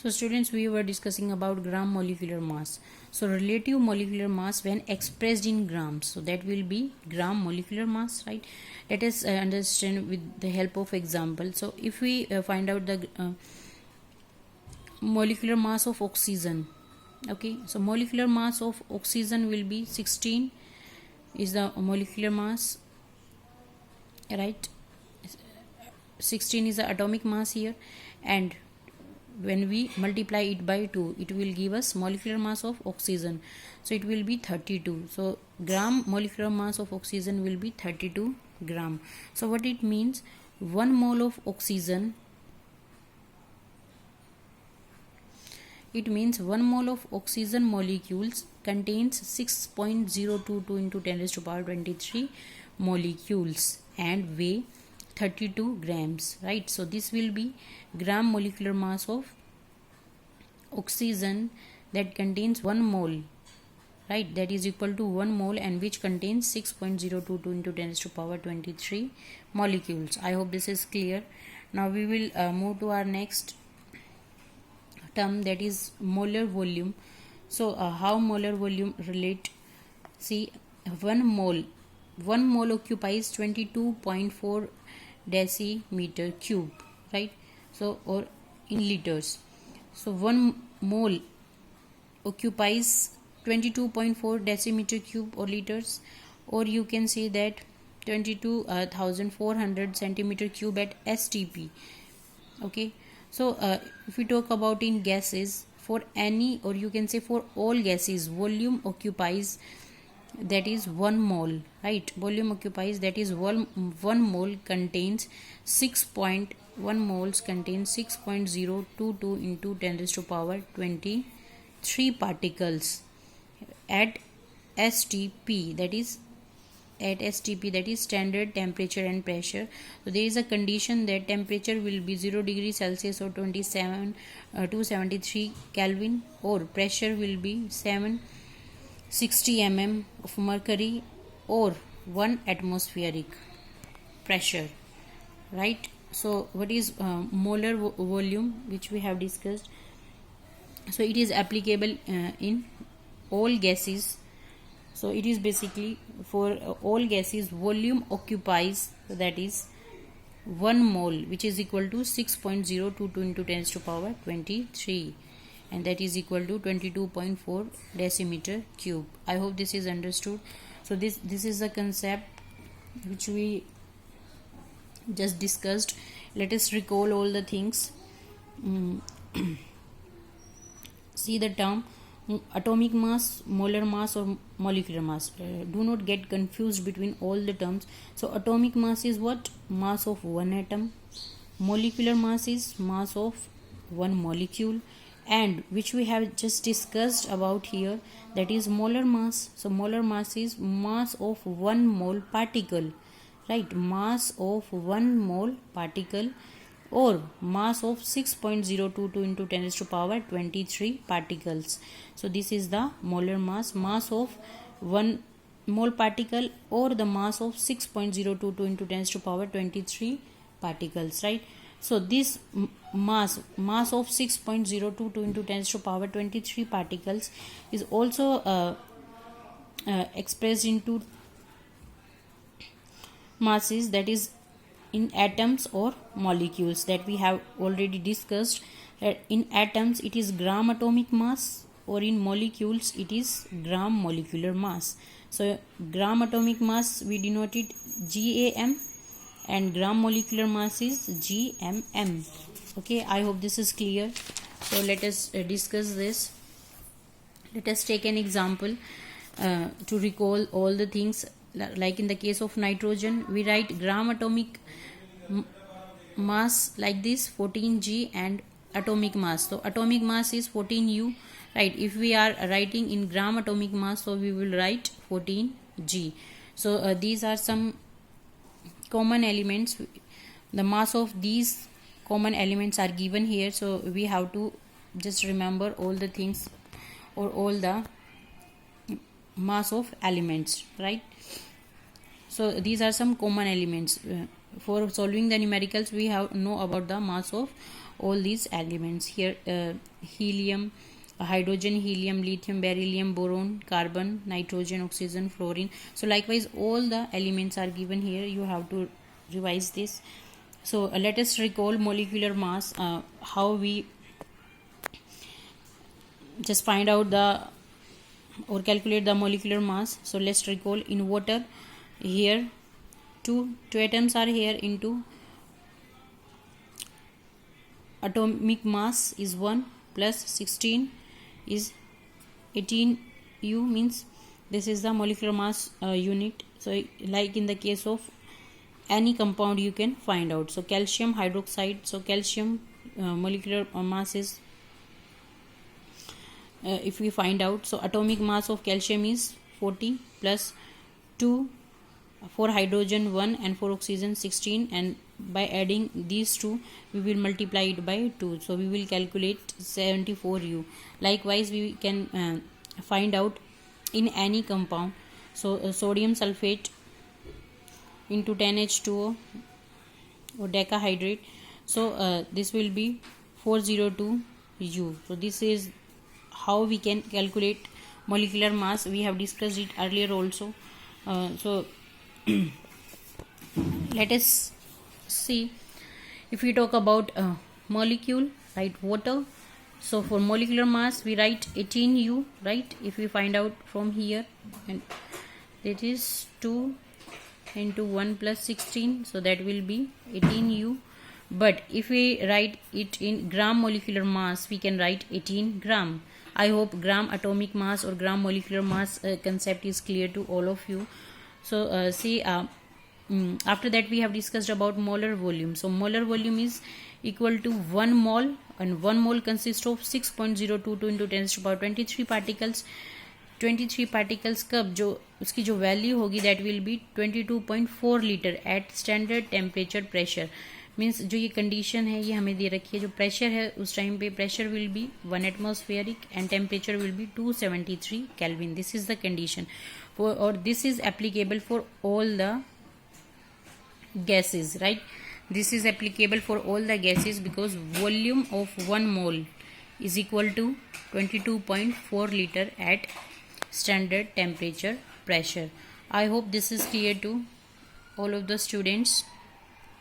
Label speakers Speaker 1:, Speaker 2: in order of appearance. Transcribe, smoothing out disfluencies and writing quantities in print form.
Speaker 1: So students, we were discussing about gram molecular mass. So relative molecular mass when expressed in grams, so that will be gram molecular mass, right? Let us understand with the help of example. So if we find out the molecular mass of oxygen, okay, so molecular mass of oxygen will be 16 is the molecular mass, right? 16 is the atomic mass here, and when we multiply it by 2, it will give us molecular mass of oxygen, so it will be 32. So gram molecular mass of oxygen will be 32 gram. So what it means, 1 mole of oxygen, it means 1 mole of oxygen molecules contains 6.022 into 10 raised to power 23 molecules and weigh 32 grams, right? So this will be gram molecular mass of oxygen that contains 1 mole, right? That is equal to 1 mole and which contains 6.022 into 10 raised to power 23 molecules. I hope this is clear. Now we will move to our next term, that is molar volume. So how molar volume relate? See, 1 mole occupies 22.4 decimeter cube, right? So or in liters, so 1 mole occupies 22.4 decimeter cube or liters, or you can say that 22,400 centimeter cube at STP. Okay, so if we talk about in gases, for any, or you can say for all gases, volume occupies, that is 1 mole, right? Volume occupies, that is 1 mole contains 6.1 moles contains 6.022 into 10 raised to power 23 particles at STP, that is standard temperature and pressure. So there is a condition that temperature will be 0 degrees Celsius or 273 Kelvin, or pressure will be 760 mm of mercury or 1 atmospheric pressure, right? So what is molar volume, which we have discussed? So it is applicable in all gases. So it is basically for all gases, volume occupies, that is 1 mole, which is equal to 6.022 into 10 raised to power 23, and that is equal to 22.4 decimeter cube. I hope this is understood. So this is a concept which we just discussed. Let us recall all the things. See the term atomic mass, molar mass, or molecular mass. Do not get confused between all the terms. So atomic mass is what? Mass of one atom. Molecular mass is mass of one molecule, and which we have just discussed about here, that is molar mass. So molar mass is mass of 1 mole particle, right? Mass of 1 mole particle, or mass of 6.022 into 10 raised to power 23 particles. So this is the molar mass, mass of 1 mole particle or the mass of 6.022 into 10 raised to power 23 particles, right? So this mass of 6.022 into 10 raised to power 23 particles is also expressed into masses, that is in atoms or molecules, that we have already discussed. In atoms it is gram atomic mass, or in molecules it is gram molecular mass. So gram atomic mass we denote it GAM, and gram molecular mass is GMM. Okay, I hope this is clear. So let us discuss this. Let us take an example to recall all the things. Like in the case of nitrogen, we write gram atomic mass like this, 14G, and atomic mass. So atomic mass is 14U, right? If we are writing in gram atomic mass, so we will write 14G. So these are some common elements. The mass of these common elements are given here, so we have to just remember all the things, or all the mass of elements, right? So these are some common elements. For solving the numericals, we have know about the mass of all these elements here. Helium, hydrogen, helium, lithium, beryllium, boron, carbon, nitrogen, oxygen, fluorine. So likewise all the elements are given here. You have to revise this. So let us recall molecular mass, how we just find out the or calculate the molecular mass. So let's recall. In water, here two atoms are here into atomic mass is 1 plus 16 is 18 U, means this is the molecular mass unit. So like in the case of any compound you can find out. So calcium hydroxide, so calcium molecular mass is if we find out, so atomic mass of calcium is 40 plus 2 for hydrogen 1 and for oxygen 16, and by adding these two we will multiply it by 2, so we will calculate 74 U. Likewise we can find out in any compound. So sodium sulfate into 10H2O or decahydrate, so this will be 402 U. So this is how we can calculate molecular mass. We have discussed it earlier also. So let us see. If we talk about molecule, right, water, so for molecular mass we write 18 U, right? If we find out from here, and that is 2 into 1 plus 16, so that will be 18 U. But if we write it in gram molecular mass, we can write 18 gram. I hope gram atomic mass or gram molecular mass concept is clear to all of you. So see, after that we have discussed about molar volume. So molar volume is equal to 1 mole, and 1 mole consists of 6.022 into 10 to the power 23 particles. 23 particles कब जो उसकी जो value होगी that will be 22.4 litre at standard temperature pressure. Means जो ये condition है ये हमें दे रखी है. जो प्रेशर है उस टाइम पे pressure will be 1 atmospheric and temperature will be 273 kelvin. This is the condition for, और this is applicable for all the gases, right? This is applicable for all the gases because volume of 1 mole is equal to 22.4 liter at standard temperature pressure. I hope this is clear to all of the students.